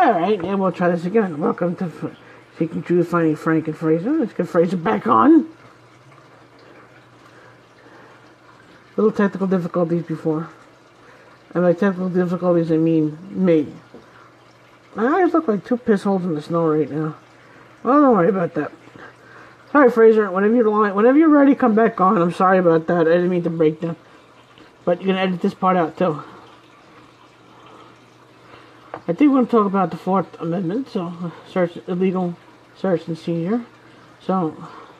Alright, and we'll try this again. Welcome to Seeking Truth, Finding Frank and Fraser. Let's get Fraser back on. Little technical difficulties before. And by technical difficulties, I mean me. My eyes look like two piss holes in the snow right now. Well, don't worry about that. Sorry, Fraser. Whenever you're ready, come back on. I'm sorry about that. I didn't mean to break them. But you're going to edit this part out, too. I think we're going to talk about the Fourth Amendment, so illegal search and seizure. So,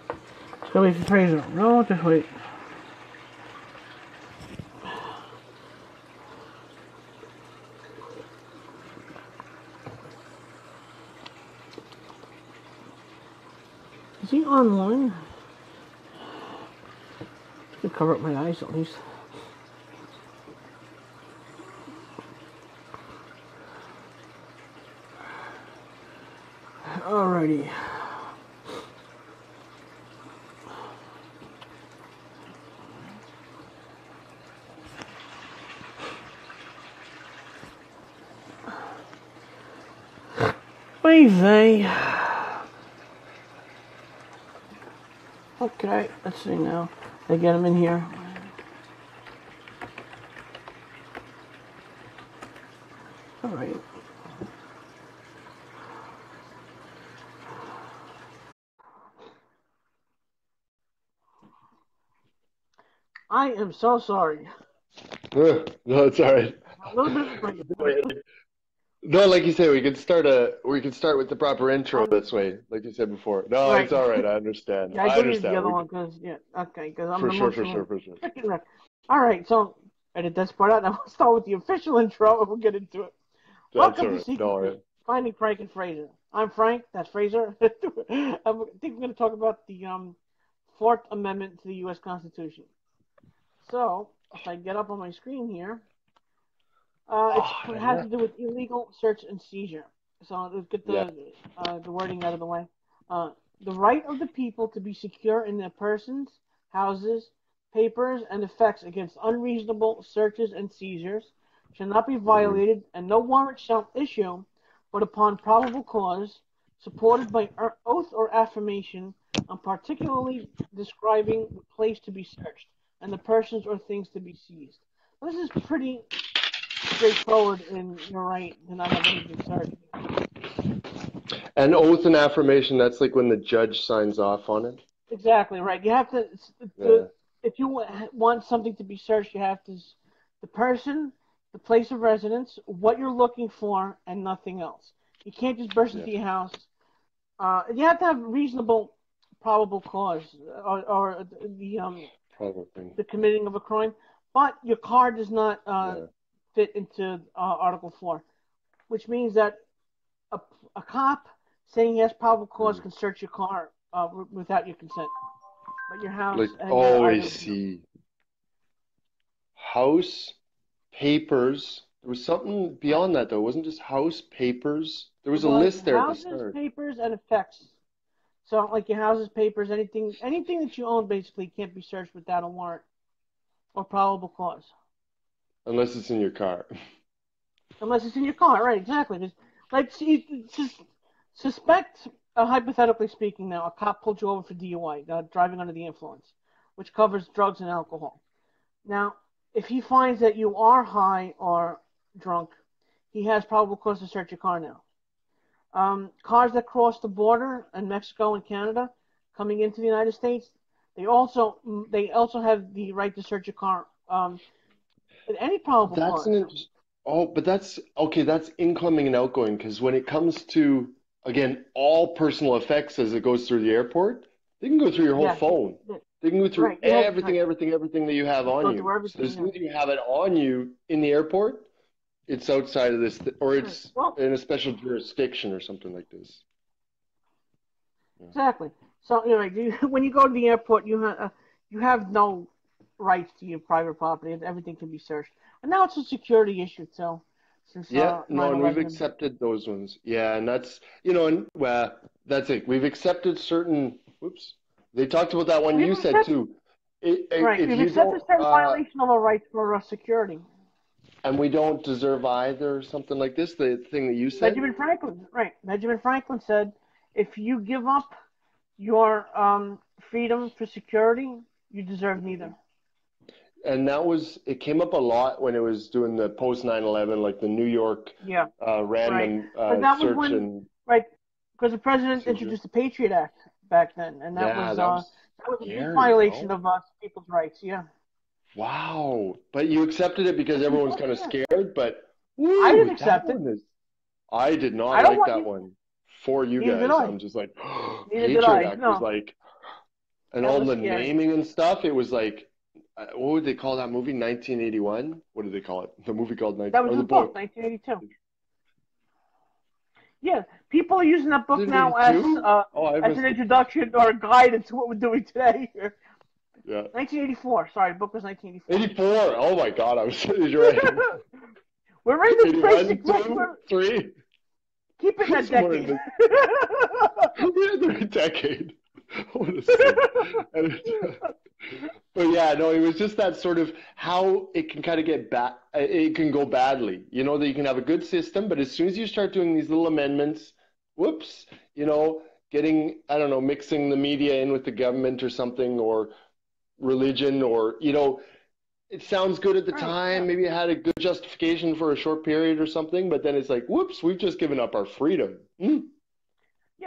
let's go wait for Fraser. No, just wait. Is he online? I can cover up my eyes at least. Alrighty. Wait, okay, let's see now. I get him in here. Alright. I am so sorry. No, it's all right. A little bit of a break. No, like you say, we could start with the proper intro this way, like you said before. No, Right. It's all right. I understand. Yeah, I deleted the other one because I'm for sure. freaking wreck. All right, so edit this part out. Now we'll start with the official intro and we'll get into it. Welcome to Seeking Finding Frank and Fraser. I'm Frank. That's Fraser. I think we're going to talk about the Fourth Amendment to the U.S. Constitution. So if I get up on my screen here. It has to do with illegal search and seizure. So let's get the wording out of the way. The right of the people to be secure in their persons, houses, papers, and effects against unreasonable searches and seizures shall not be violated, and no warrant shall issue but upon probable cause, supported by oath or affirmation, and particularly describing the place to be searched and the persons or things to be seized. This is pretty straightforward in your right to not have anything searched. And oath and affirmation, that's like when the judge signs off on it? Exactly, right. You have to, if you want something to be searched, you have to, the person, the place of residence, what you're looking for, and nothing else. You can't just burst into your house. You have to have reasonable, probable cause, or the committing of a crime, but your car does not fit into Article 4, which means that a cop saying he has probable cause can search your car without your consent. But your house... I see. House, papers... There was something beyond that, though. It wasn't just house, papers. There was a list there at the start. Houses, papers, and effects. So, like your houses, papers, anything that you own, basically, can't be searched without a warrant or probable cause. Unless it's in your car. Unless it's in your car, right, exactly. Like, suspect, hypothetically speaking now, a cop pulled you over for DUI, driving under the influence, which covers drugs and alcohol. Now, if he finds that you are high or drunk, he has probable cause to search your car now. Cars that cross the border in Mexico and Canada coming into the United States, they also have the right to search your car. Any probable cause. But that's okay. That's incoming and outgoing, because when it comes to, again, all personal effects as it goes through the airport, they can go through your whole phone. They can go through everything that you have on you. So as soon as you have it on you in the airport, it's outside of this, or it's in a special jurisdiction or something like this. Exactly. So when you go to the airport, you have no rights to your private property, and everything can be searched. And now it's a security issue, too. And we've accepted those ones. Yeah, and that's, that's it. We've accepted certain, they talked about that one you said, too. We've accepted certain violation of our rights for security. And we don't deserve either, or something like this, the thing that you said? Benjamin Franklin, right. Benjamin Franklin said, if you give up your freedom for security, you deserve neither. And it came up a lot when it was doing the post 9/11, like the New York random search. Right, because the president introduced the Patriot Act back then, and that was a big violation of people's rights, yeah. Wow. But you accepted it because everyone's kind of scared, but I didn't accept it. I did not like that one. For you guys, I'm just like, Patriot Act was like, and all the naming and stuff, it was like, what would they call that movie? 1981? What did they call it? The movie called 1981. That was the book, 1982. Yeah, people are using that book now as an introduction or a guide into what we're doing today. Yeah. 1984. Sorry, the book was 1984. 84. Oh my God, I was you're right. We're in the basic 2, 3. Keep it that decade. We're in the decade. But yeah, no, it was just that sort of how it can kind of get bad. It can go badly. You know, that you can have a good system, but as soon as you start doing these little amendments, whoops, you know, getting, I don't know, mixing the media in with the government or something, or religion, or, you know, it sounds good at the time. Maybe it had a good justification for a short period or something, but then it's like, whoops, we've just given up our freedom. Yeah,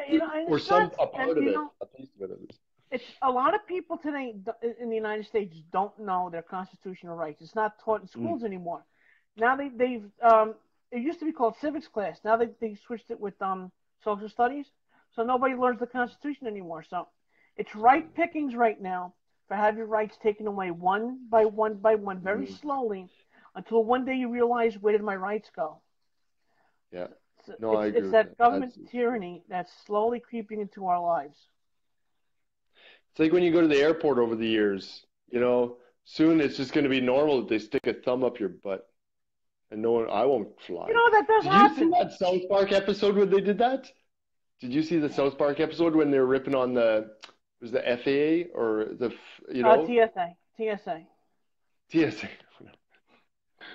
you know, or a part of it, a piece of it. It's a lot of people today in the United States don't know their constitutional rights. It's not taught in schools anymore. Now they've it used to be called civics class. Now they switched it with social studies. So nobody learns the Constitution anymore. So it's right pickings right now for have your rights taken away one by one by one, very slowly, until one day you realize, where did my rights go? Yeah. I agree. It's that government tyranny that's slowly creeping into our lives. It's like when you go to the airport over the years, you know, soon it's just going to be normal that they stick a thumb up your butt. And I won't fly. You know, that does happen. Did you see that South Park episode when they did that? Did you see the South Park episode when they were ripping on the FAA or TSA. TSA.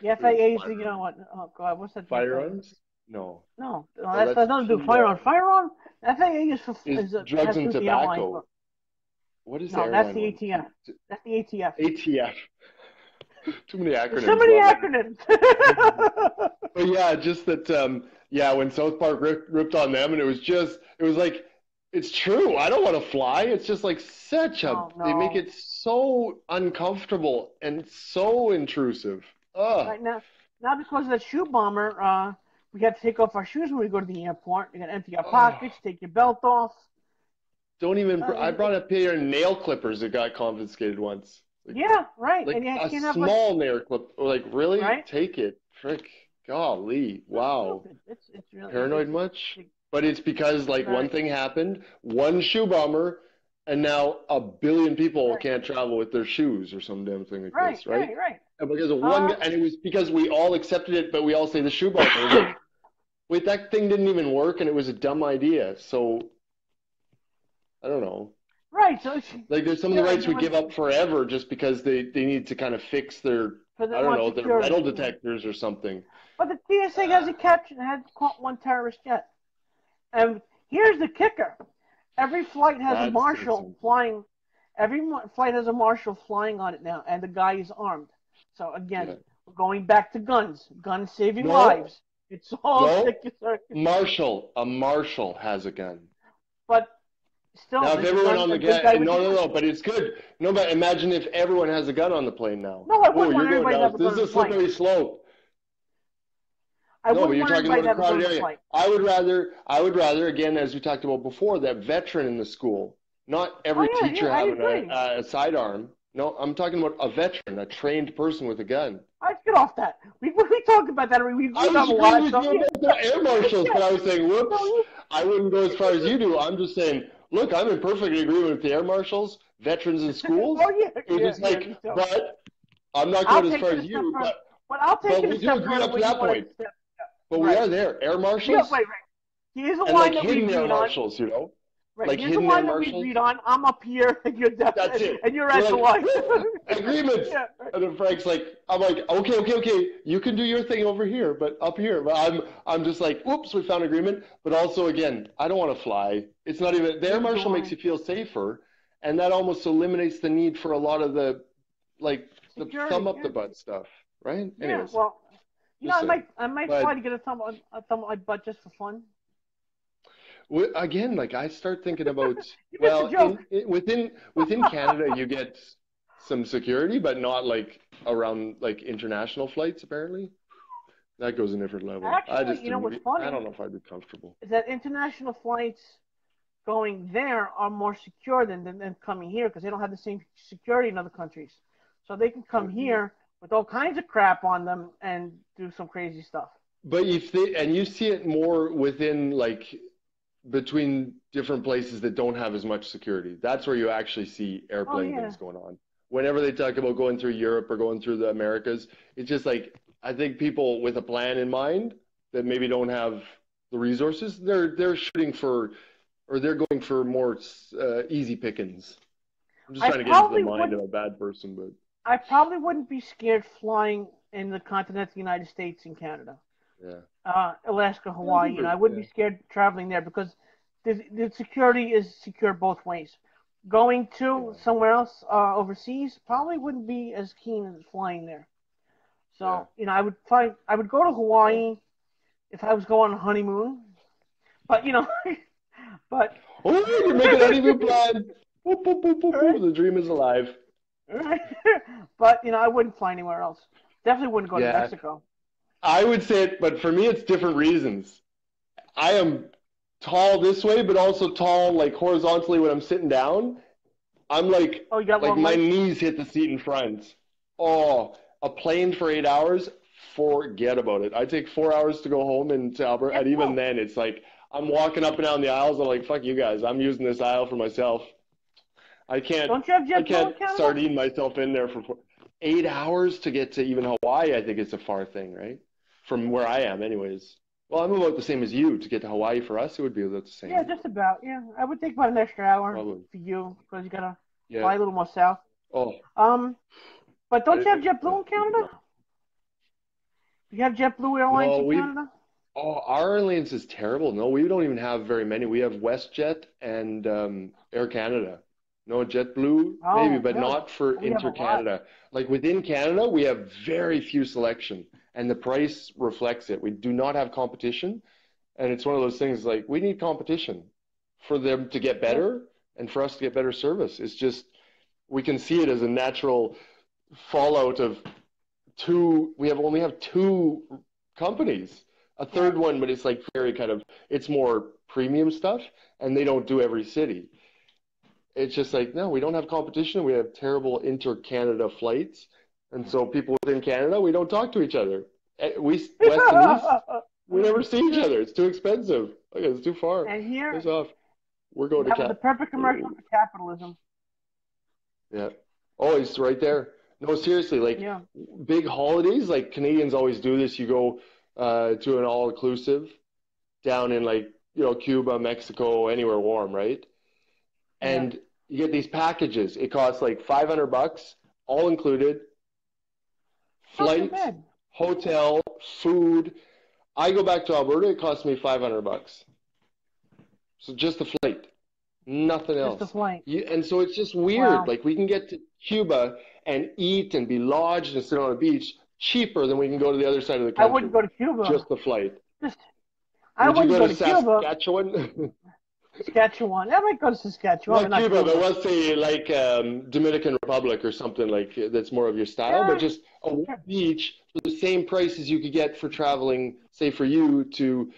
The FAA is, you know what? Oh God, what's that? Firearms? No. No, that doesn't do firearm. Firearm. FAA is drugs and tobacco. What is that? That's the ATF. That's the ATF. ATF. Too many acronyms. So many acronyms. But yeah, just that. When South Park ripped on them, and it was like, it's true. I don't want to fly. It's just like they make it so uncomfortable and so intrusive. Ugh. Right now because of that shoe bomber, we have to take off our shoes when we go to the airport. You got to empty your pockets, take your belt off. Don't even. I brought a pair of nail clippers that got confiscated once. Like, yeah, right. Like and a small nail clip. Like, really? Right? Take it. Frick. Golly. Wow. It's really paranoid much? But it's because one thing happened, one shoe bomber, and now 1 billion people can't travel with their shoes or some damn thing like this, right? Right. And because of and it was because we all accepted it, but we all say the shoe bomber. Wait, that thing didn't even work, and it was a dumb idea. So I don't know. Right. So there's some of the rights we give up forever just because they need to kind of fix their their metal detectors or something. But the TSA hasn't caught one terrorist yet. And here's the kicker: every flight has a marshal flying. Every flight has a marshal flying on it now, and the guy is armed. So again, we're going back to guns. Guns saving lives. It's all marshal. A marshal has a gun. But still, now if everyone on the gun, no, but it's good. No, but imagine if everyone has a gun on the plane now. No, I wouldn't want everybody to have a gun on the plane. This is a slippery slope. But you're talking about a crowded area. I would rather, again, as we talked about before, that veteran in the school. Not every teacher having a sidearm. No, I'm talking about a veteran, a trained person with a gun. Let's get off that. We talked about that. We I was agreeing with you about the air marshals, but I was saying, whoops, I wouldn't go as far as you do. I'm just saying, look, I'm in perfect agreement with the air marshals, veterans in schools. But I'm not going as far as you. But I'll take it a step further. Up to that point. But we are there. Air marshals? Here's the line that we agreed on. Marshals, you know? Right. like Here's hidden the air line that we marshals. agreed on. I'm up here, and you're down, That's it. and you're We're at the like, line. agreements. Yeah, right. And then Frank's like, I'm like, okay, you can do your thing over here, but up here. But I'm just like, whoops, we found agreement. But also, again, I don't want to fly. It's not even, the air marshal makes you feel safer, and that almost eliminates the need for a lot of the, like, security, the thumb up the butt stuff, right? Yeah, anyways, well, I might fly to get a thumb up my butt just for fun. Again, like I start thinking about, well, within Canada, you get some security, but not like around like international flights. Apparently, that goes a different level. Actually, what's funny? I don't know if I'd be comfortable. Is that international flights going there are more secure than coming here because they don't have the same security in other countries, so they can come here with all kinds of crap on them and do some crazy stuff. But you see it more within like, between different places that don't have as much security. That's where you actually see airplane things going on. Whenever they talk about going through Europe or going through the Americas, it's just like, I think people with a plan in mind that maybe don't have the resources, they're shooting for, or they're going for more easy pickings. I'm just trying to get into the mind of a bad person, but I probably wouldn't be scared flying in the continental United States and Canada. Yeah. Alaska, Hawaii, and I wouldn't be scared traveling there because the security is secure both ways. Going to somewhere else overseas probably wouldn't be as keen as flying there. So I would go to Hawaii if I was going on a honeymoon, but but you're making a honeymoon plan. Boop, boop, boop, boop, boop. The dream is alive. But I wouldn't fly anywhere else. Definitely wouldn't go to Mexico. I would say it, but for me, it's different reasons. I am tall this way, but also tall like horizontally when I'm sitting down. I'm like, my knees hit the seat in front. Oh, a plane for 8 hours, forget about it. I take 4 hours to go home into Alberta, and even then, it's like I'm walking up and down the aisles. I'm like, fuck you guys, I'm using this aisle for myself. I can't. Don't you have JetBlue in Canada? Sardine myself in there for 8 hours to get to even Hawaii. I think it's a far thing, right? From where I am, anyways. Well, I'm about the same as you. To get to Hawaii for us, it would be about the same. Yeah, just about. Yeah, I would take about an extra hour for you because you gotta fly a little more south. Oh. But don't you have JetBlue in Canada? Do you have JetBlue Airlines in Canada? Oh, our airlines is terrible. No, we don't even have very many. We have WestJet and Air Canada. No, JetBlue, maybe, but not for inter-Canada. Like within Canada, we have very few selection, and the price reflects it. We do not have competition, and it's one of those things like we need competition for them to get better and for us to get better service. It's just, we can see it as a natural fallout of we only have two companies. A third one, but it's like very kind of, it's more premium stuff, and they don't do every city. It's just like, no, we don't have competition. We have terrible inter-Canada flights. And so people within Canada, we don't talk to each other. West and East, we never see each other. It's too expensive. Okay, it's too far. And here, it's off. We're going to the perfect commercial for capitalism. Yeah. Oh, it's right there. No, seriously, like big holidays, like Canadians always do this. You go to an all-inclusive down in like, Cuba, Mexico, anywhere warm, right? And you get these packages. It costs like $500, all included. Flight, hotel, food. I go back to Alberta. It costs me $500. So just the flight, nothing else. Just the flight. And so it's just weird. Wow. Like we can get to Cuba and eat and be lodged and sit on a beach cheaper than we can go to the other side of the country. I wouldn't go to Cuba. Just the flight. I wouldn't go to Cuba. Saskatchewan? Saskatchewan. I might go to Saskatchewan. Not Cuba, but let's say like Dominican Republic or something like that's more of your style, but just a beach for the same price as you could get for traveling, say for you to,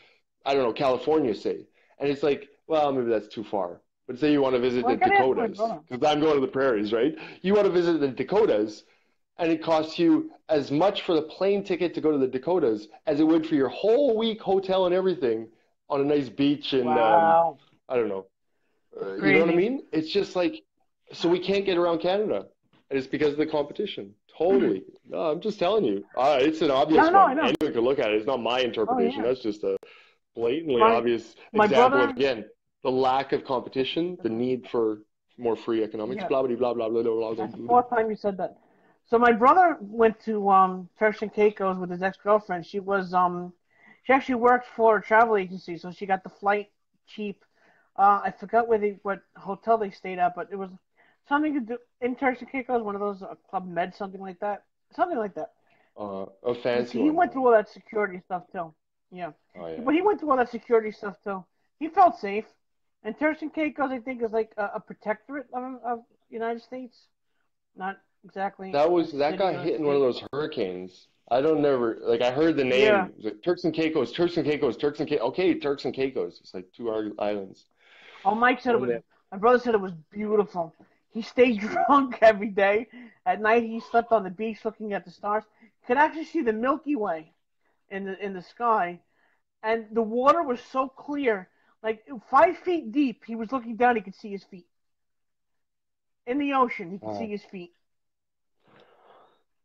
I don't know, California, say. And it's like, well, maybe that's too far. But say you want to visit the Dakotas, because I'm going to the prairies, right? You want to visit the Dakotas, and it costs you as much for the plane ticket to go to the Dakotas as it would for your whole week hotel and everything on a nice beach in, I don't know. You know what I mean? It's just like, so we can't get around Canada. And it's because of the competition. Totally. No, I'm just telling you. It's an obvious one. Anyone can look at it. It's not my interpretation. That's just a blatantly obvious example again. the lack of competition, the need for more free economics, blah, blah, blah, blah, blah, blah, blah. That's the fourth time you said that. So my brother went to Turks and Caicos with his ex-girlfriend. She actually worked for a travel agency, so she got the flight cheap. I forgot what hotel they stayed at, but it was something to do in Turks and Caicos, one of those Club Med, something like that. A fancy He went through all that security stuff too. Yeah. Oh, yeah. But he went through all that security stuff too. He felt safe. And Turks and Caicos, I think, is like a protectorate of United States. Not exactly. That got hit in one of those hurricanes. I heard the name. Yeah. It was like Turks and Caicos, Turks and Caicos, Turks and Caicos. Okay, Turks and Caicos. It's like two islands. Oh, Mike said my brother said it was beautiful. He stayed drunk every day. At night, he slept on the beach looking at the stars. Could actually see the Milky Way in the sky, and the water was so clear, like 5 feet deep. He was looking down; he could see his feet. In the ocean, he could see his feet.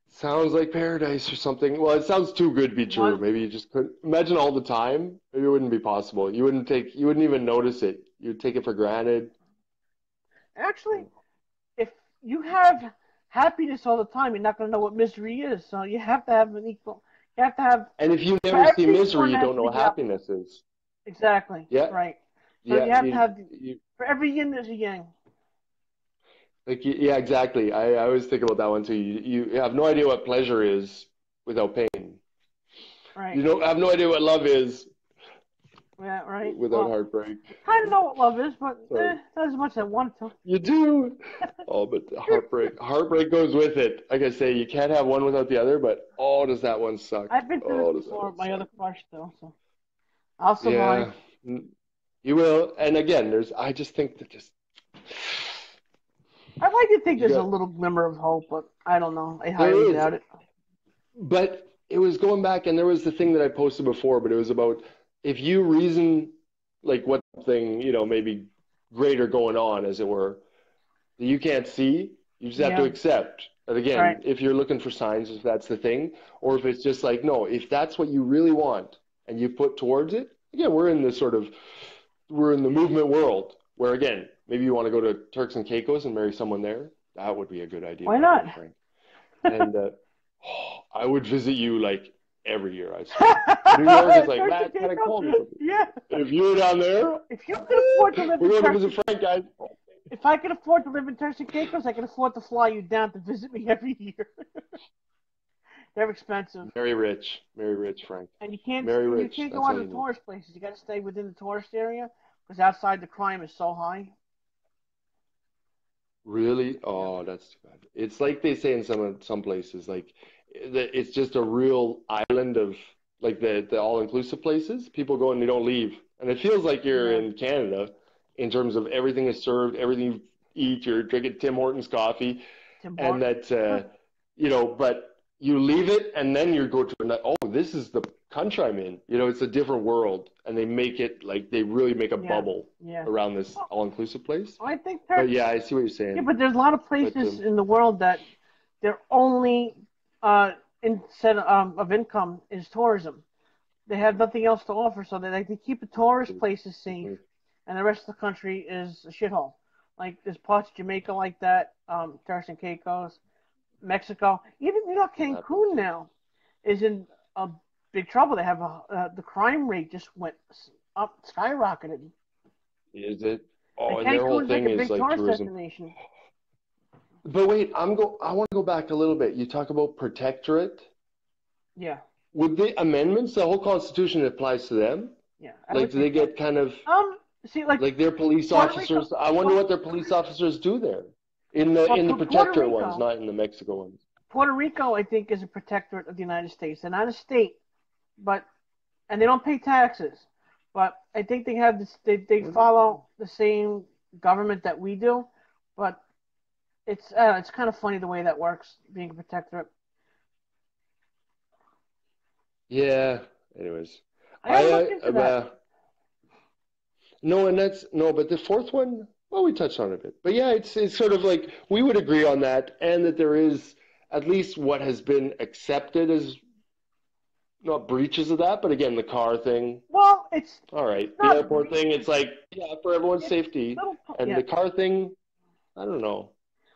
Sounds like paradise or something. Well, it sounds too good to be true. Maybe you just couldn't imagine all the time. Maybe it wouldn't be possible. You wouldn't even notice it. You'd take it for granted. Actually, if you have happiness all the time, you're not going to know what misery is. So you have to have an equal. You have to have. And if you never see misery, you don't know what happiness is. Exactly. Yeah. Right. So you have to have. For every yin, there's a yang. Yeah, exactly. I always think about that one too. You have no idea what pleasure is without pain. Right. You don't have no idea what love is. Yeah, right. Without heartbreak. I kind of know what love is, but not as much as I want to. You do. Oh, but heartbreak goes with it. Like I say, you can't have one without the other. But does that one suck? I've been through this before. My other crush, though, so I'll survive. Yeah, you will. And again, I just think that I'd like to think there's a little glimmer of hope, but I don't know. I highly doubt it. But it was going back, and there was the thing that I posted before, but it was about if you reason like what thing, maybe greater going on, as it were, that you can't see, you just have to accept. And again, if you're looking for signs, if that's the thing, or if it's just like, no, if that's what you really want and you put towards it, again, we're in the movement world where, again, maybe you want to go to Turks and Caicos and marry someone there. That would be a good idea. Why not? Frank. And I would visit you like every year, I swear. New York is like, Matt, kind of call me. Yeah. If you were down there, if you could afford to live we're going to visit Frank, guys. If I could afford to live in Turks and Caicos, I could afford to fly you down to visit me every year. They're expensive. Very rich, Frank. And you can't go out to the tourist places. You got to stay within the tourist area because outside the crime is so high. Really? Oh, that's too bad. It's like they say in some places, like it's just a real island of like the all-inclusive places. People go and they don't leave, and it feels like you're in Canada in terms of everything is served, everything you eat. You're drinking Tim Hortons coffee, and that but you leave it, and then you go to this is the country I'm in. It's a different world, and they make it like they really make a bubble around this all-inclusive place. I think but yeah, I see what you're saying. Yeah, but there's a lot of places in the world that their only instead of income is tourism. They have nothing else to offer, so they keep the tourist places safe, and the rest of the country is a shithole. Like there's parts of Jamaica like that, Turks and Caicos, Mexico, even Cancun now is in a big trouble. They have the crime rate just went up, skyrocketed. Is it? Oh, and their whole thing is like tourism. Destination. But wait, I want to go back a little bit. You talk about protectorate. Yeah. With the amendments, the whole Constitution applies to them. Yeah. Like, do they get kind of like their police officers? I wonder what their police officers do there in the protectorate ones, not in the Mexico ones. Puerto Rico, I think, is a protectorate of the United States. They're not a state, and they don't pay taxes. But I think they have this. They follow the same government that we do, but it's kind of funny the way that works, being a protectorate. Yeah. Anyways, but the fourth one, well, we touched on it a bit. But yeah, it's sort of like we would agree on that, and that there is at least what has been accepted as not breaches of that, but again, the car thing. Well, it's all right. The airport thing, it's like, yeah, for everyone's safety. And the car thing, I don't know.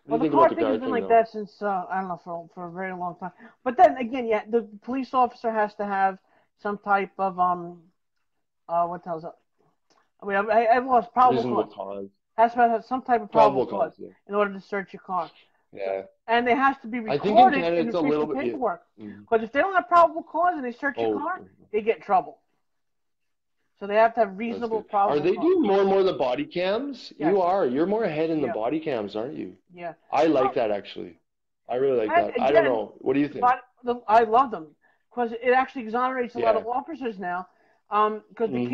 Well, the car thing has been like that since, I don't know, for a very long time. But then again, yeah, the police officer has to have some type of, what the hell's that? I mean, I've lost probable cause. Has to have some type of probable cause in order to search your car. Yeah. And it has to be recorded in the official paperwork. Because if they don't have probable cause and they search your car, they get in trouble. So they have to have reasonable probable cause. Are they doing more and more of the body cams? Yes. You are. You're more ahead in the body cams, aren't you? Yeah. I like that, actually. I really like that. Again, I don't know. What do you think? I love them. Because it actually exonerates a lot of officers now. Because the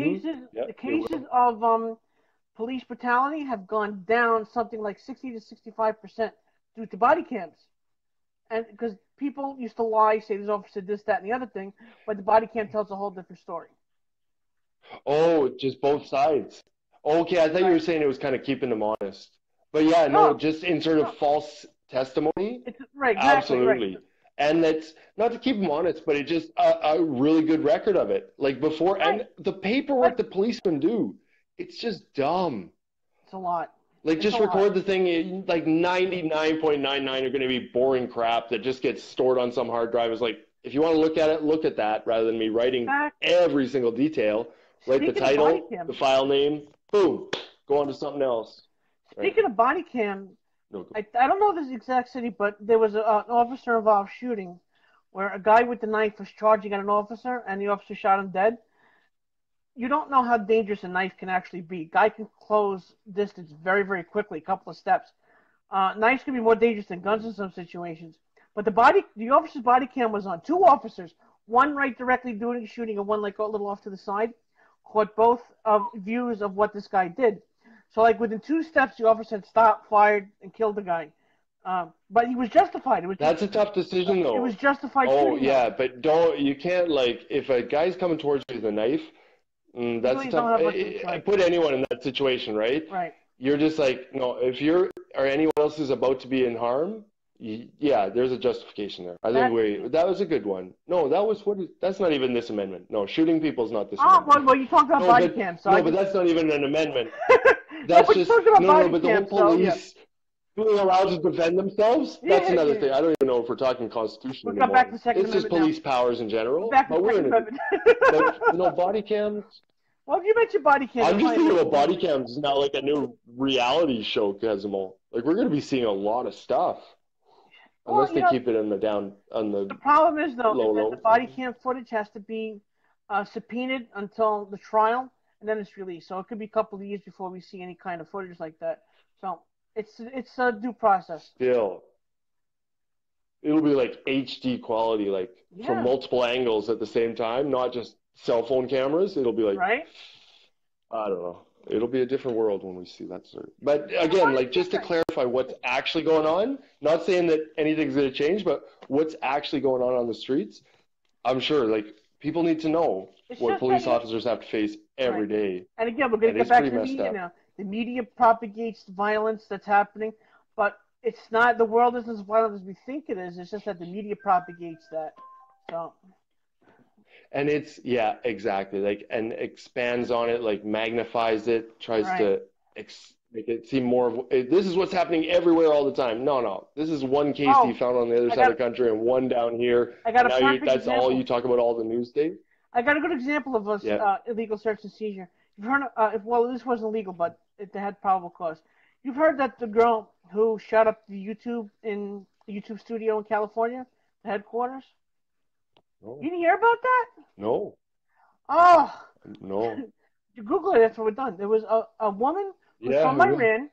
cases of police brutality have gone down something like 60 to 65% due to body cams. And because people used to lie, say this officer did this, that, and the other thing, but the body cam tells a whole different story. Oh, just both sides. Okay, I thought you were saying it was kind of keeping them honest. But yeah, no, just in sort of false testimony. Right, exactly, absolutely. Right. And that's not to keep them honest, but it's just a really good record of it. Like before, and the paperwork the policemen do, it's just dumb. It's a lot. Like, just record the thing, like 99.99 are going to be boring crap that just gets stored on some hard drive. It's like, if you want to look at it, look at that, rather than me writing every single detail. Write the title, the file name, boom, go on to something else. Speaking of body cam, I don't know this exact city, but there was an officer-involved shooting where a guy with the knife was charging at an officer, and the officer shot him dead. You don't know how dangerous a knife can actually be. Guy can close distance very, very quickly, a couple of steps. Knives can be more dangerous than guns in some situations. But the officer's body cam was on. Two officers, one right directly doing the shooting and one like a little off to the side, caught both views of what this guy did. So like within 2 steps, the officer had stopped, fired, and killed the guy. But he was justified. That's a tough decision, though. It was justified. Oh, yeah, but you can't, like, if a guy's coming towards you with a knife, that's tough. Put anyone in that situation, right? Right. You're just like, no, if you're or anyone else is about to be in harm, there's a justification there. I think that was a good one. No, that's not even this amendment. No, shooting people is not this amendment. Well, you talked about body cams. So but that's not even an amendment. That's but the whole police being allowed to defend themselves, that's another thing. I don't even know if we're talking Constitution anymore. Back to Second Amendment. It's just police powers in general. But we're in but, body cams. Well, if you mentioned body cams, I'm just thinking about body cams now, like a new reality show, Cosimo. Like, we're going to be seeing a lot of stuff. Unless they keep it on the problem is, though, that the body cam footage has to be subpoenaed until the trial, and then it's released. So it could be a couple of years before we see any kind of footage like that. So it's a due process. Still, it'll be like HD quality, like from multiple angles at the same time, not just cell phone cameras. It'll be like, I don't know. It'll be a different world when we see that sort. But again, like, just to clarify what's actually going on, not saying that anything's going to change, but what's actually going on the streets, I'm sure, like, people need to know what police officers have to face every day. And again, we're going to get back to the media now. The media propagates violence that's happening, but it's not, the world isn't as violent as we think it is. It's just that the media propagates that. So. And it's, exactly, like, and expands on it, like, magnifies it, tries to make it seem more of, this is what's happening everywhere all the time. No, this is one case you found on the other side of the country and one down here. That's all you talk about all the news days. I got a good example of illegal search and seizure. You've heard, this wasn't illegal, but they had probable cause. You've heard that the girl who shot up the YouTube studio in California, the headquarters? No. You didn't hear about that? No. Oh. No. You Google it after we're done. There was a woman who's from Iran.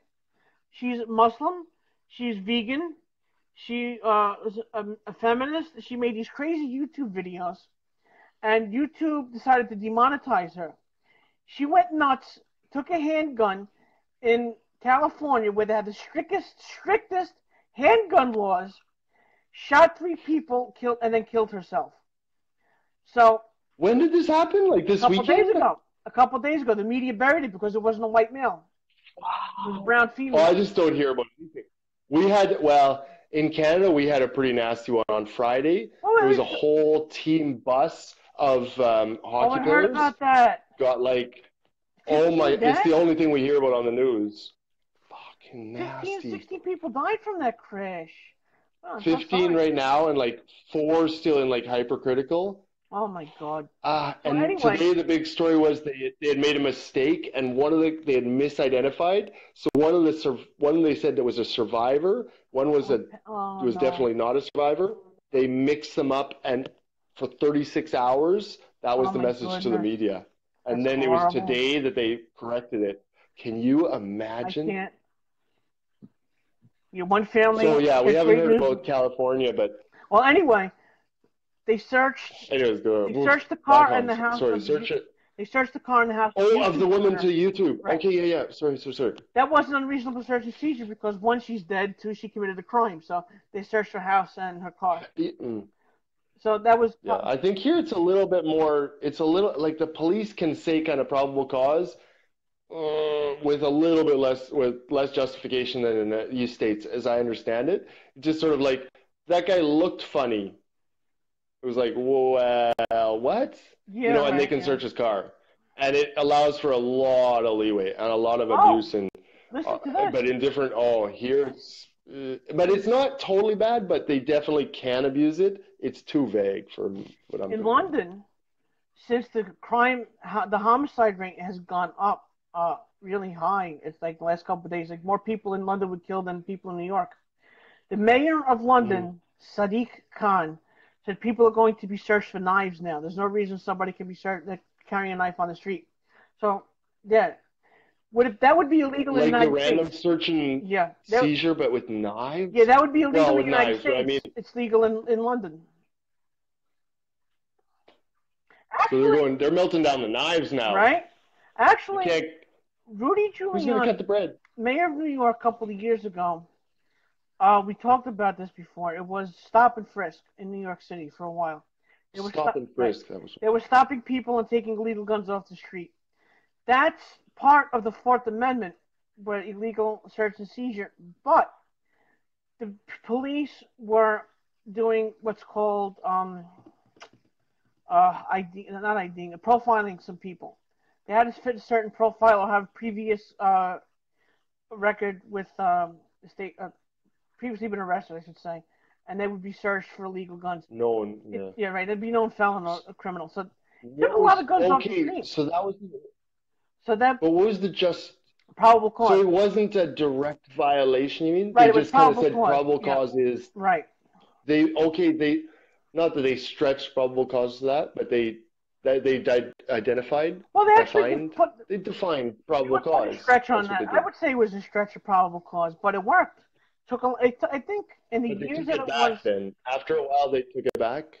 She's Muslim. She's vegan. She is a feminist. She made these crazy YouTube videos. And YouTube decided to demonetize her. She went nuts, took a handgun in California where they had the strictest handgun laws, shot 3 people, and then killed herself. So when did this happen? Like this weekend? A couple days ago. The media buried it because it wasn't a white male. Wow. It was a brown female. Oh, I just don't hear about anything. In Canada, we had a pretty nasty one on Friday. There was a whole team bus of hockey players. I heard about that. got like, oh my, it's the only thing we hear about on the news. Fucking nasty. 16 people died from that crash. Oh, 15 right now, and like 4 still in like hypercritical. Oh my God. And anyway, today the big story was they had made a mistake, and they had misidentified. So one they said that was a survivor. One was definitely not a survivor. They mixed them up, and for 36 hours, that was the message to the media. And then horrible. It was today that they corrected it. Can you imagine? I can't. One family. So yeah, we haven't heard about California, but well, anyway. They searched. Anyways, they searched the car in the house. Sorry, search it. They searched the car in the house. Oh, of the woman to YouTube. Right. Okay, yeah. Sorry. That wasn't unreasonable search and seizure because one, she's dead. Two, she committed a crime. So they searched her house and her car. So that was. Yeah, I think here it's a little bit more. It's a little like the police can say kind of probable cause with a little bit less justification than in the East States, as I understand it. Just sort of like that guy looked funny. It was like, well, what? Yeah, and they can search his car. And it allows for a lot of leeway and a lot of abuse. And listen to this. But in different, but it's not totally bad, but they definitely can abuse it. It's too vague for what I'm In London, since the homicide rate has gone up really high, it's like the last couple of days, like more people in London were killed than people in New York. The mayor of London, Sadiq Khan, said people are going to be searched for knives now. There's no reason somebody can be carrying a knife on the street. So, yeah. That would be illegal in the United States. Like the random search and seizure, but with knives? Yeah, that would be illegal in the United States. I mean, it's legal in London. Actually, they're melting down the knives now. Right? Actually, Rudy Giuliani, who's going to cut the bread? Mayor of New York a couple of years ago, we talked about this before. It was stop and frisk in New York City for a while. Stop and frisk. Right. They were stopping people and taking illegal guns off the street. That's part of the Fourth Amendment, where illegal search and seizure. But the police were doing what's called profiling some people. They had to fit a certain profile or have previous record with the state. Previously been arrested, I should say, and they would be searched for illegal guns. Known, yeah, right. They'd be known felon or a criminal. So there were a lot of guns off the street. So that was. But what was the probable cause? So it wasn't a direct violation. You mean? Right. They just kind of said probable cause is right. They not that they stretched probable cause to that, but they identified. Well, they actually defined probable cause. Stretch on that. I would say it was a stretch of probable cause, but it worked. I think in the years that it was. Then after a while, they took it back.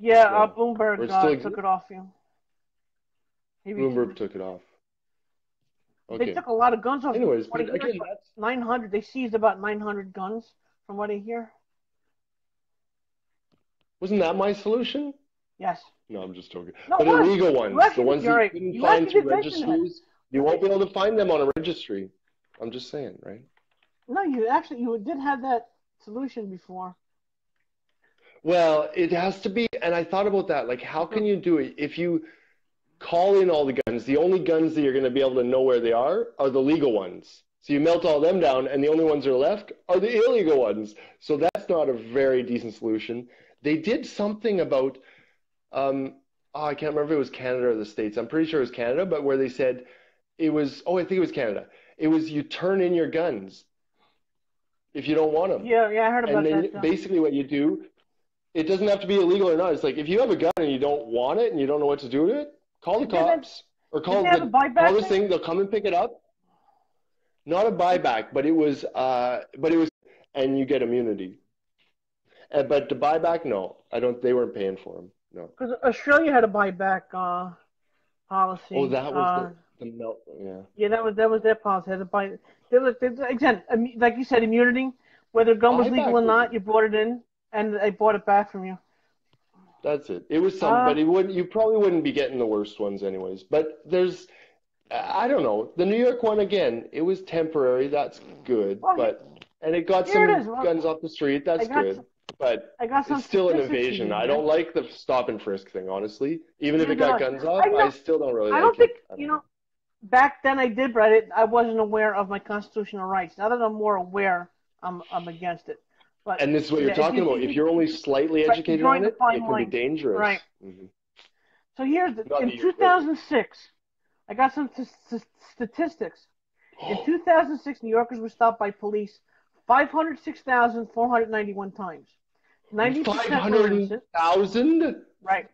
Yeah, Bloomberg took it off you. Bloomberg took it off. Okay. They took a lot of guns off. Anyways, again, 900. They seized about 900 guns, from what I hear. Wasn't that my solution? Yes. No, I'm just joking. No, but illegal ones, the ones you couldn't find through registries, you won't be able to find them on a registry. I'm just saying, right? No, you did have that solution before. Well, it has to be, and I thought about that. Like, how can you do it if you call in all the guns? The only guns that you're going to be able to know where they are the legal ones. So you melt all them down, and the only ones that are left are the illegal ones. So that's not a very decent solution. They did something about, I can't remember if it was Canada or the States. I'm pretty sure it was Canada, but where they said I think it was Canada. It was you turn in your guns if you don't want them. Yeah, I heard about that. And then basically what you do, it doesn't have to be illegal or not. It's like if you have a gun and you don't want it and you don't know what to do with it, call the cops or call this thing. They'll come and pick it up. Not a buyback, but it was, and you get immunity. But the buyback, no, they weren't paying for them. No. Because Australia had a buyback policy. Oh, that was the melt. Yeah. Yeah, that was their policy. Had to buy. Again, like you said, immunity. Whether a gun was legal or not, you brought it in, and they bought it back from you. That's it. It was something, but you probably wouldn't be getting the worst ones anyways. But I don't know. The New York one, again, it was temporary. That's good. And it got some guns off the street. That's good. but it's still an invasion. I don't like the stop and frisk thing, honestly. Even if it got guns off, I still don't really like it. I don't think, back then I did, but I wasn't aware of my constitutional rights. Now that I'm more aware, I'm against it. But and this is what you're talking about. If you're only slightly educated on it, it can be dangerous. Right. Mm-hmm. So here's in 2006, I got some statistics. In 2006, New Yorkers were stopped by police 506,491 times. 90% were innocent. 500,000? Right.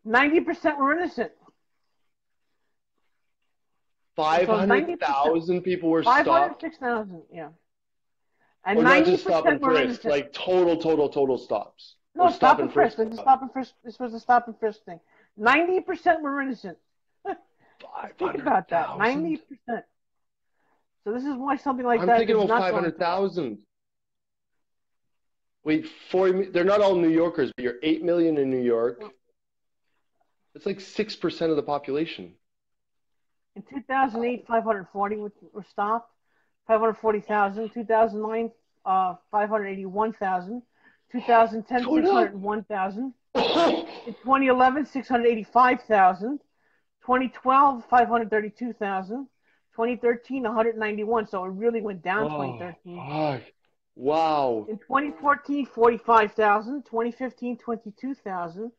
90% were innocent. 500,000 people were stopped? 506,000, yeah. And 90% not just stop and frisk, innocent. like total stops. No, stop and frisk. This was a stop and frisk thing. 90% were innocent. Think about that. 90%. So this is why something like that. I'm thinking about 500,000. Wait, they're not all New Yorkers, but you're 8 million in New York. It's like 6% of the population. In 2008, 540 were stopped. 540,000. 2009, 581,000. 2010, 601,000. In 2011, 685,000. 2012, 532,000. 2013, 191. So it really went down. 2013. Wow. In 2014, 45,000. 2015, 22,000.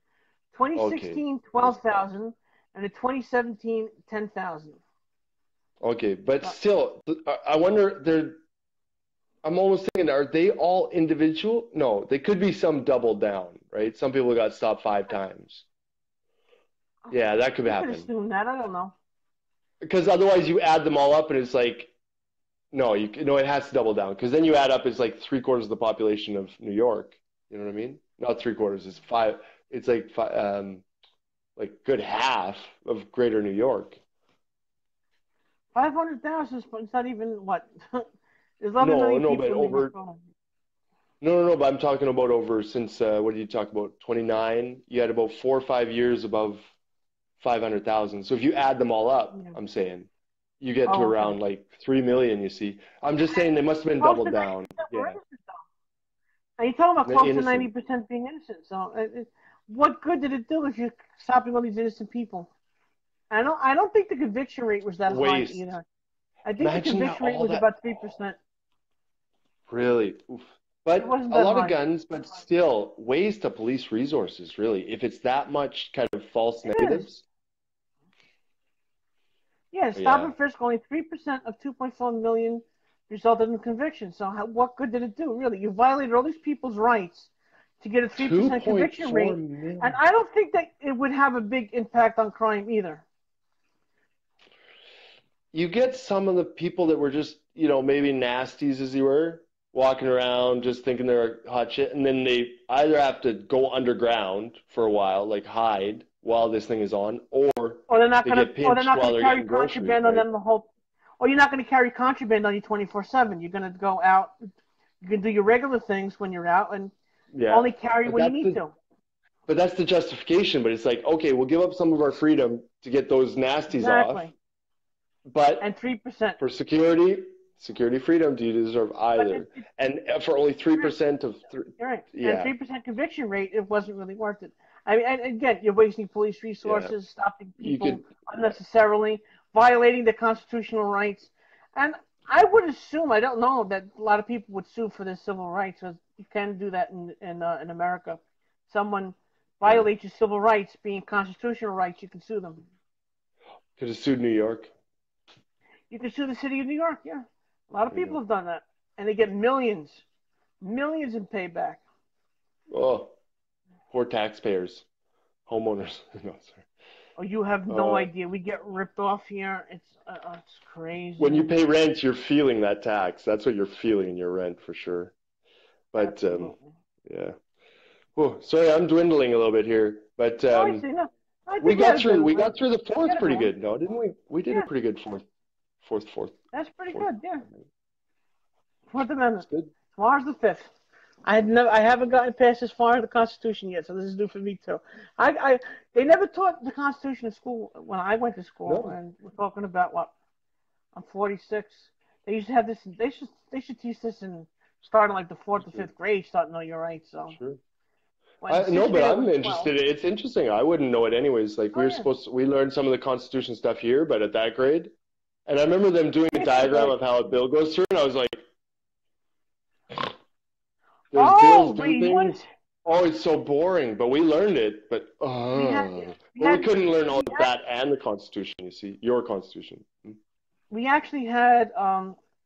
2016, 12,000. And in 2017, 10,000. Okay, but still, I wonder, I'm almost thinking, are they all individual? No, they could be some double down, right? Some people got stopped 5 times. Yeah, that could happen. I could assume that. I don't know. Because otherwise you add them all up and it's like, no, it has to double down. Because then you add up, it's like 3/4 of the population of New York. You know what I mean? Not 3/4, it's 5. It's like good half of Greater New York. 500,000 is not even what? There's 11 million people but over. No, but I'm talking about over since what did you talk about? 29. You had about 4 or 5 years above 500,000. So if you add them all up, I'm saying, you get to around like 3 million. You see, I'm just saying they must have been doubled down. Yeah. Are you talking about close to 90% being innocent? So, what good did it do if you're stopping all these innocent people? I don't think the conviction rate was that high either. I think the conviction rate was about 3%. Really? Oof. But a lot of guns, but still, waste of police resources, really, if it's that much kind of false negatives. Yeah, stop and frisk, only 3% of 2.4 million resulted in conviction. So what good did it do, really? You violated all these people's rights to get a 3% conviction rate. And I don't think that it would have a big impact on crime either. You get some of the people that were just, maybe nasties as you were, walking around just thinking they're hot shit, and then they either have to go underground for a while, like hide while this thing is on, or they're not going to carry contraband on them the whole. Or you're not going to carry contraband on you 24/7. You're going to go out. You can do your regular things when you're out, and only carry when you need to. But that's the justification. But it's like, okay, we'll give up some of our freedom to get those nasties off. But 3% for security, freedom, do you deserve either? And for only 3% of you're right. And 3% conviction rate, it wasn't really worth it. I mean, and again, you're wasting police resources, stopping people unnecessarily, violating their constitutional rights. And I would assume, I don't know, that a lot of people would sue for their civil rights, because you can do that in America. Someone violates your civil rights, being constitutional rights, you can sue them. Could have sued New York. You can sue the city of New York, yeah. A lot of people have done that. And they get millions in payback. Oh, poor taxpayers, homeowners. No, sorry. Oh, you have no idea. We get ripped off here. It's crazy. When you pay rent, you're feeling that tax. That's what you're feeling in your rent for sure. But yeah. Oh, sorry, I'm dwindling a little bit here. But we got through the fourth pretty good, no, didn't we? We did a pretty good fourth. That's pretty good, yeah. Fourth Amendment. That's good. As far as the fifth. I haven't gotten past as far as the Constitution yet, so this is new for me too. They never taught the Constitution in school when I went to school, and we're talking about what? I'm 46. They used to have this. They should teach this in starting like the 4th or 5th grade, start to know your rights. So. Sure. No, but I'm interested. It's interesting. I wouldn't know it anyways. Like we learned some of the Constitution stuff here, but at that grade. And I remember them doing a diagram of how a bill goes through, and I was like, there's bills doing things. Oh, it's so boring. But we learned it. But we couldn't learn all of that and the Constitution, you see, your Constitution. We actually had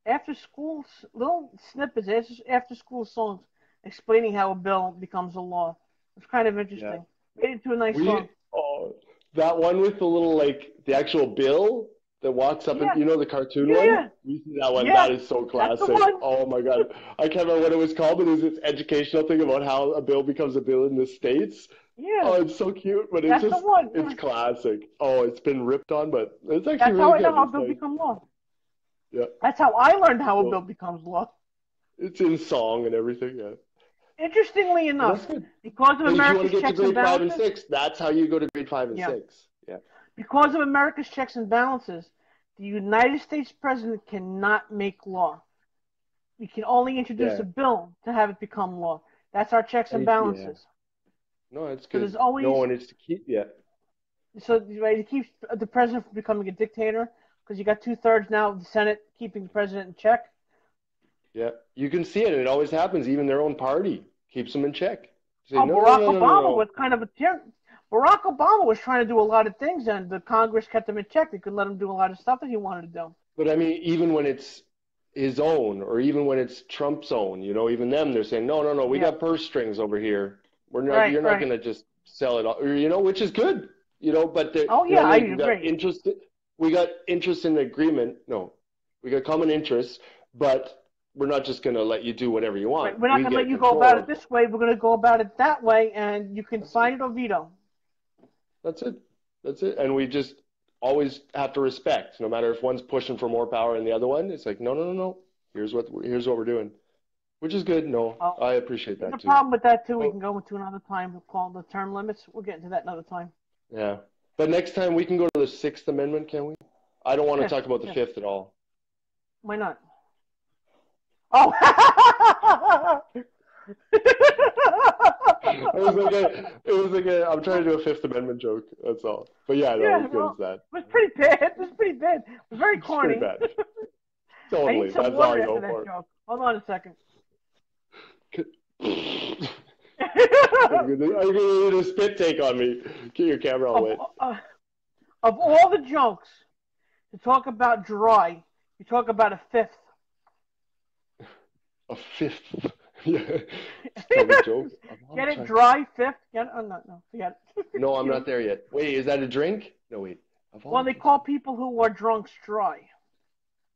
after school little snippets, after school songs explaining how a bill becomes a law. It's kind of interesting. Yeah. Made it to a nice song. Oh, that one with the little, like, the actual bill that walks up, and you know the cartoon one? Yeah. You see that one? Yeah. That is so classic. Oh my God. I can't remember what it was called, but it was this educational thing about how a bill becomes a bill in the States. Yeah. Oh, it's so cute, but it's just, it's classic. Oh, it's been ripped on, but it's actually really good. That's how I know how a bill becomes law. Yeah. That's how I learned how a bill becomes law. It's in song and everything, yeah. Interestingly enough, because of America's checks and balances, grade 5 and 6, that's how you go to grade 5 and 6. Yeah. Because of America's checks and balances, the United States president cannot make law. We can only introduce a bill to have it become law. That's our checks and balances. Yeah. No, it's good. So always, no one is to keep So it keeps the president from becoming a dictator, because you got 2/3 now of the Senate keeping the president in check. Yeah, you can see it, and it always happens. Even their own party keeps them in check. Barack Obama was kind of a Barack Obama was trying to do a lot of things, and the Congress kept him in check. They could let him do a lot of stuff that he wanted to do. But I mean, even when it's his own, or even when it's Trump's own, even them, they're saying, no, we got purse strings over here. We're not. You're not going to just sell it all, which is good, But I agree. We got interest in the agreement. No, we got common interests, but we're not just going to let you do whatever you want. Right. We're not going to let you go about it this way. We're going to go about it that way, and you can sign it or veto. That's it. And we just always have to respect, no matter if one's pushing for more power than the other one. It's like, no. Here's what we're doing, which is good. No, I appreciate that too. The problem with that too, we can go into another time. We'll call the term limits. We'll get into that another time. Yeah, but next time we can go to the 6th Amendment, can we? I don't want to talk about the 5th at all. Why not? Oh. It was like I'm trying to do a 5th Amendment joke. That's all. But it was good as that. It was pretty bad. It was very corny. Pretty bad. Totally. That's all I go for. Joke. Hold on a second. Are you going to do a spit take on me? Get your camera all wet. Of all the jokes to talk about dry, you talk about a 5th. A 5th. Yeah. It's joke. Get it dry 5th? No, forget it. No, I'm not there yet. Wait, is that a drink? No, wait. Well, they call people who are drunks dry,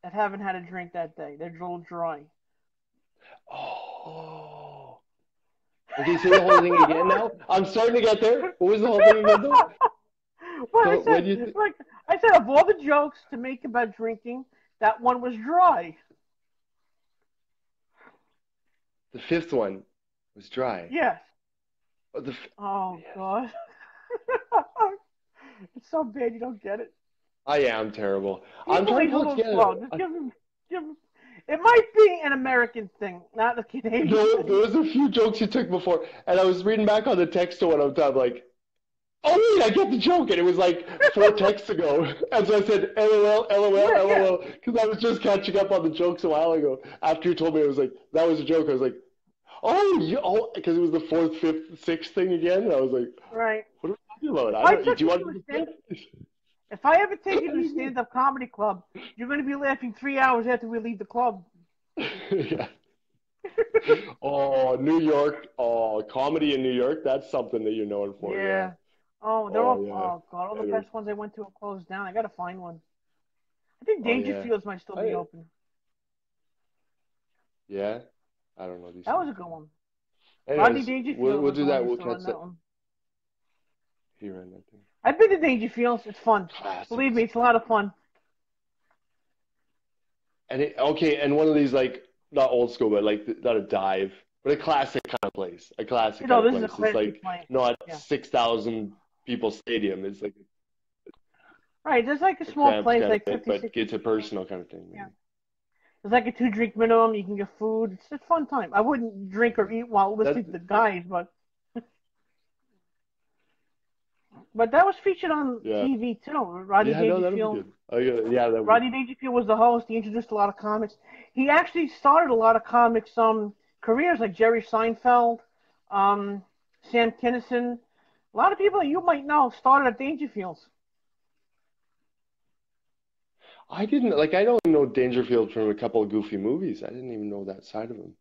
that haven't had a drink that day. They're a little dry. Oh. Okay, say the whole thing again now. I'm starting to get there. What was the whole thing again though? Well, I said, of all the jokes to make about drinking, that one was dry. The 5th one was dry. Yes. Oh, God. It's so bad you don't get it. I am terrible. I'm trying to look slow. Just give him. It might be an American thing, not a Canadian thing. There was a few jokes you took before, and I was reading back on the text to one of them, like, oh, wait, I get the joke. And it was like 4 texts ago. And so I said, LOL, because I was just catching up on the jokes a while ago. After you told me, I was like, that was a joke. I was like, because it was the 4th, 5th, 6th thing again. And I was like, right. What are we talking about? Do you want to If I ever take you to a stand-up comedy club, you're going to be laughing 3 hours after we leave the club. Yeah. Oh, New York. Oh, comedy in New York. That's something that you're known for. Yeah. Oh, God, all the best ones I went to are closed down. I got to find one. I think Dangerfields might still be open. Yeah? I don't know. That was a good one. Anyways, Rodney Dangerfield. We'll do that. We'll catch that. He ran that thing. I've been to Dangerfields. It's fun. Classic. Believe me, it's a lot of fun. And one of these, like, not old school, but like not a dive, but a classic kind of place. A classic kind of place. It's like not 6,000 people stadium. It's like right. There's like a small place, like 50, but it's a personal kind of thing. Yeah. There's like a 2-drink minimum. You can get food. It's a fun time. I wouldn't drink or eat while listening to the guys, but that was featured on TV too. Rodney Dangerfield. Rodney Dangerfield was the host. He introduced a lot of comics. He actually started a lot of comics careers like Jerry Seinfeld, Sam Kinison. A lot of people that you might know started at Dangerfield's. I don't know Dangerfield from a couple of Goofy movies. I didn't even know that side of him.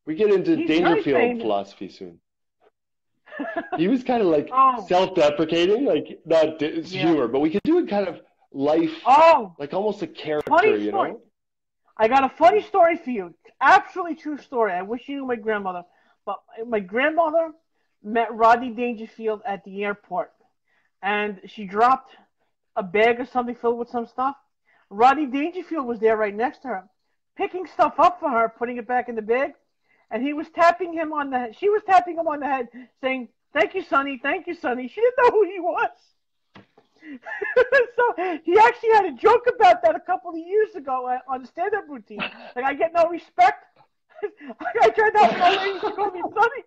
We get into Dangerfield philosophy soon. He was kind of like self-deprecating, like not humor, but we could do it kind of life, like almost a character, you know? I got a funny story for you. Absolutely true story. I wish you knew my grandmother. But my grandmother met Rodney Dangerfield at the airport. And she dropped a bag or something filled with some stuff. Rodney Dangerfield was there right next to her, picking stuff up for her, putting it back in the bag. And he was tapping him on the head. She was tapping him on the head, saying, "Thank you, Sonny. Thank you, Sonny." She didn't know who he was. So he actually had a joke about that a couple of years ago on the stand-up routine. Like, I get no respect. I tried out my lady to call me Sonny.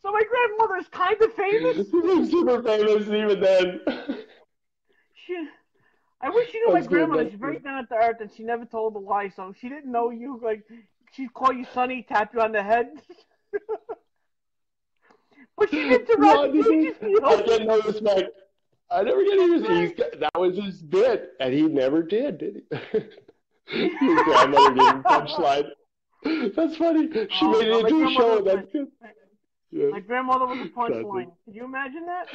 So my grandmother is kind of famous. She's super famous even then. I wish you knew my grandmother. She's very down to earth, and she never told a lie. So she didn't know you. Like, she'd call you Sonny, tap you on the head. But she interrupted you. I get no respect. I never get any respect. That was his bit, and he never did he? His grandmother didn't punchline. That's funny. She made it into a show. That's good. Yeah. My grandmother was a punchline. Could you imagine that?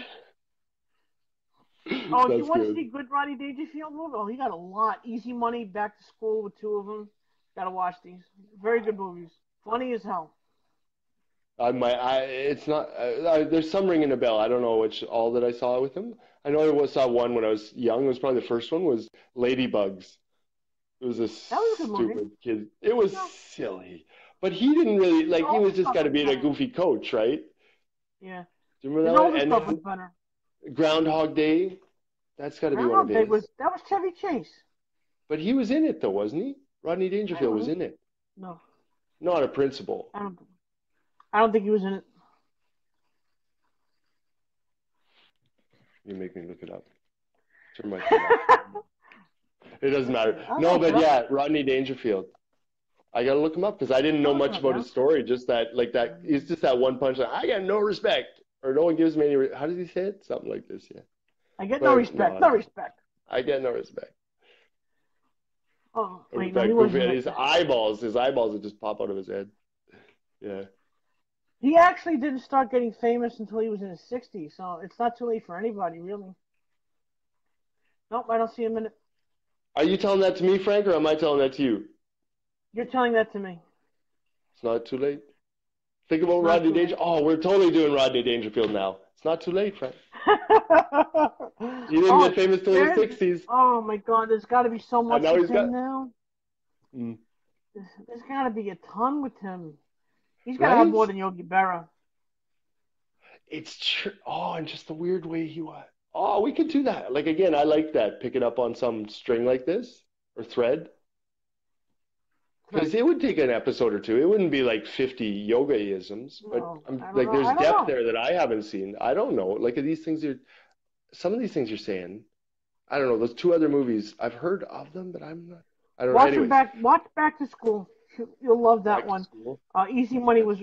Oh, you want to see good Rodney Dangerfield movie? Oh, he got a lot. Easy Money, Back to School with two of them. Gotta watch these. Very good movies. Funny as hell. It's not. There's some ringing a bell. I don't know all that I saw with him. I know I saw one when I was young. It was probably the first one. Was Ladybugs. It was a stupid kid. It was silly, but he didn't really like. He was just got to be a goofy coach, right? Yeah. Do you remember that? And stuff was better. Groundhog Day. That's got to be one of his. That was Chevy Chase. But he was in it though, wasn't he? Rodney Dangerfield was in it. No. Not a principal. I don't think he was in it. You make me look it up. Turn my It doesn't matter. No, but yeah, Rodney Dangerfield. I gotta look him up because I didn't know much about his story. Just that, like that. He's just that one punch. Like, I got no respect, or no one gives me any. How does he say it? Something like this. Yeah. I get no respect. No respect. I get no respect. Oh, wait, his eyeballs would just pop out of his head. Yeah. He actually didn't start getting famous until he was in his 60s, so it's not too late for anybody, really. Nope, I don't see him in it. Are you telling that to me, Frank, or am I telling that to you? You're telling that to me. It's not too late. Think about Rodney Dangerfield. Oh, we're totally doing Rodney Dangerfield now. It's not too late, Frank. You didn't get famous till the 60s. Oh, my God. There's got to be so much with him now. There's got to be a ton with him. He's got to have more than Yogi Berra. It's true. Oh, and just the weird way he was. Oh, we could do that. Like, again, I like that. Pick it up on some string like this or thread. Because it would take an episode or two. It wouldn't be like 50 yoga-isms. But there's depth there that I haven't seen. I don't know. Like, some of these things you're saying, I don't know. Those two other movies, I've heard of them, but I don't know. Watch Back to School. You'll love that one. Easy Money was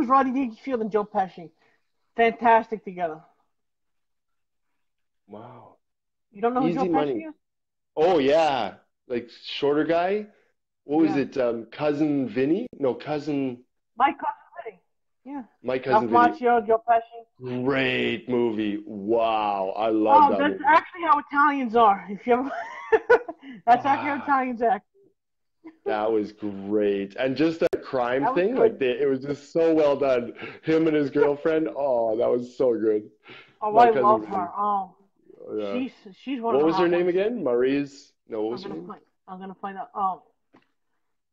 Rodney Dangerfield and Joe Pesci. Fantastic together. Wow. You don't know who Joe Pesci is? Oh, yeah. Like, shorter guy? What was it? Cousin Vinny? No, Cousin... My Cousin Vinny. Yeah. My Cousin Vinny. Macchio, Joe Pesci. Great movie. Wow. I love that movie. That's actually how Italians are. If you ever... That's actually how Italians act. That was great. And just that crime thing, like it was just so well done. Him and his girlfriend. Oh, that was so good. Oh, I love her. Oh. Yeah. She's one of the What was her name again? Maryse? No, what was her name? I'm going to find out. Oh.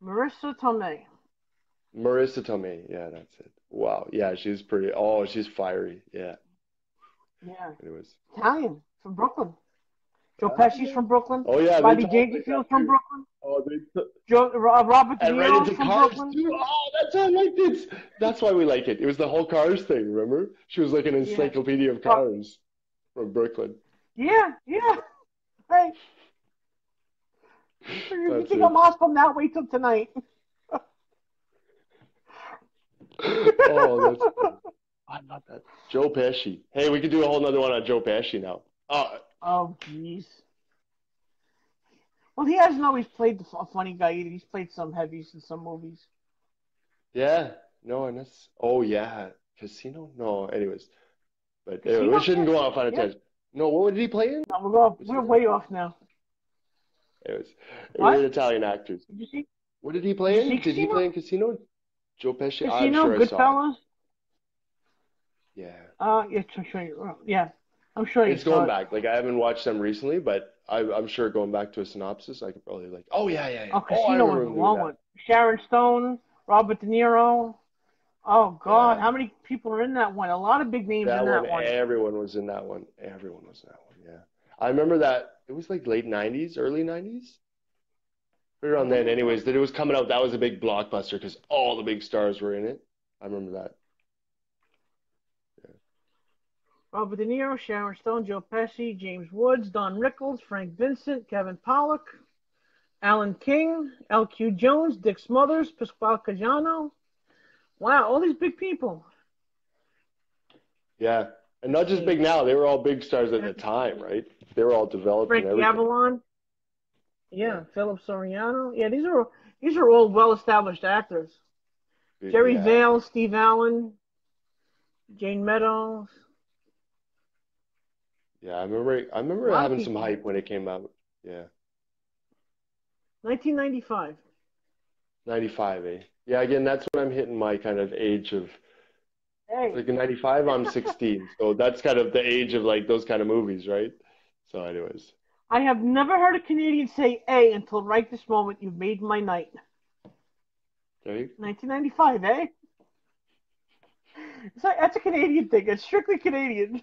Marissa Tomei. Marissa Tomei. Yeah, that's it. Wow. Yeah, she's pretty. Oh, she's fiery. Yeah. Yeah. Anyways. Italian from Brooklyn. Joe Pesci's from Brooklyn. Oh yeah, Rodney Dangerfield's from Brooklyn. Oh, Robert De Niro's from Cars Brooklyn. Too. Oh, that's why I liked it. That's why we like it. It was the whole Cars thing. Remember? She was like an encyclopedia of cars from Brooklyn. Yeah. Right. You think I'm awesome now? Wait till tonight. Oh, that's. I love that. Joe Pesci. Hey, we could do a whole nother one on Joe Pesci now. Oh, jeez. Well, he hasn't always played a funny guy either. He's played some heavies in some movies. Yeah. No, and that's. Oh, yeah. Casino? No, anyways. But anyway, we shouldn't go off on a tangent. No, what did he play in? No, we're way off now. Anyways, we're Italian actors. Did you see? What did he play in? Did he play in Casino? Joe Pesci? Casino, I'm sure Goodfellas? Yeah. Yeah. I'm sure it's going back. Like I haven't watched them recently, but I'm sure going back to a synopsis, I could probably oh yeah. Oh, Casino was a long one. Sharon Stone, Robert De Niro. Oh God, how many people are in that one? A lot of big names in that one. Everyone was in that one. Yeah, I remember that. It was like late '90s, early '90s. Right around then, anyways. That it was coming out. That was a big blockbuster because all the big stars were in it. I remember that. Robert De Niro, Sharon Stone, Joe Pesci, James Woods, Don Rickles, Frank Vincent, Kevin Pollak, Alan King, L.Q. Jones, Dick Smothers, Pasquale Caggiano. Wow, all these big people. Yeah, and not just big now. They were all big stars at the time, right? They were all developed. Frankie Avalon. Yeah, Philip Soriano. Yeah, these are all well-established actors. Jerry Vale, Steve Allen, Jane Meadows. Yeah, I remember having some hype when it came out. Yeah. 1995. 95, eh? Yeah, again, that's when I'm hitting my kind of age of. Hey. Like in 95, I'm 16. So that's kind of the age of like those kind of movies, right? So anyways. I have never heard a Canadian say A until right this moment. You've made my night. Okay. 1995, eh? That's a Canadian thing. It's strictly Canadian.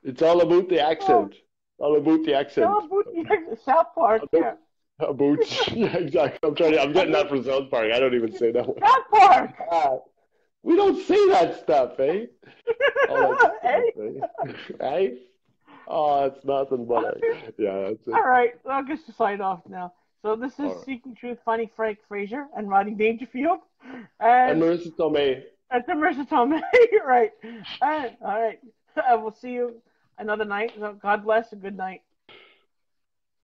It's all about the accent. All about the accent. All about the accent. South Park, yeah. About, yeah, exactly. I'm getting that from South Park. I don't even say that one. South Park! We don't say that stuff, eh? Eh? Oh, it's nothing but yeah, that's it. All right, well, I guess to sign off now. So this is Seeking Truth, Finding Frank Fraser and Rodney Dangerfield. And Marissa Tomei. And Marissa Tomei, right. All right. We'll see you another night. God bless and good night.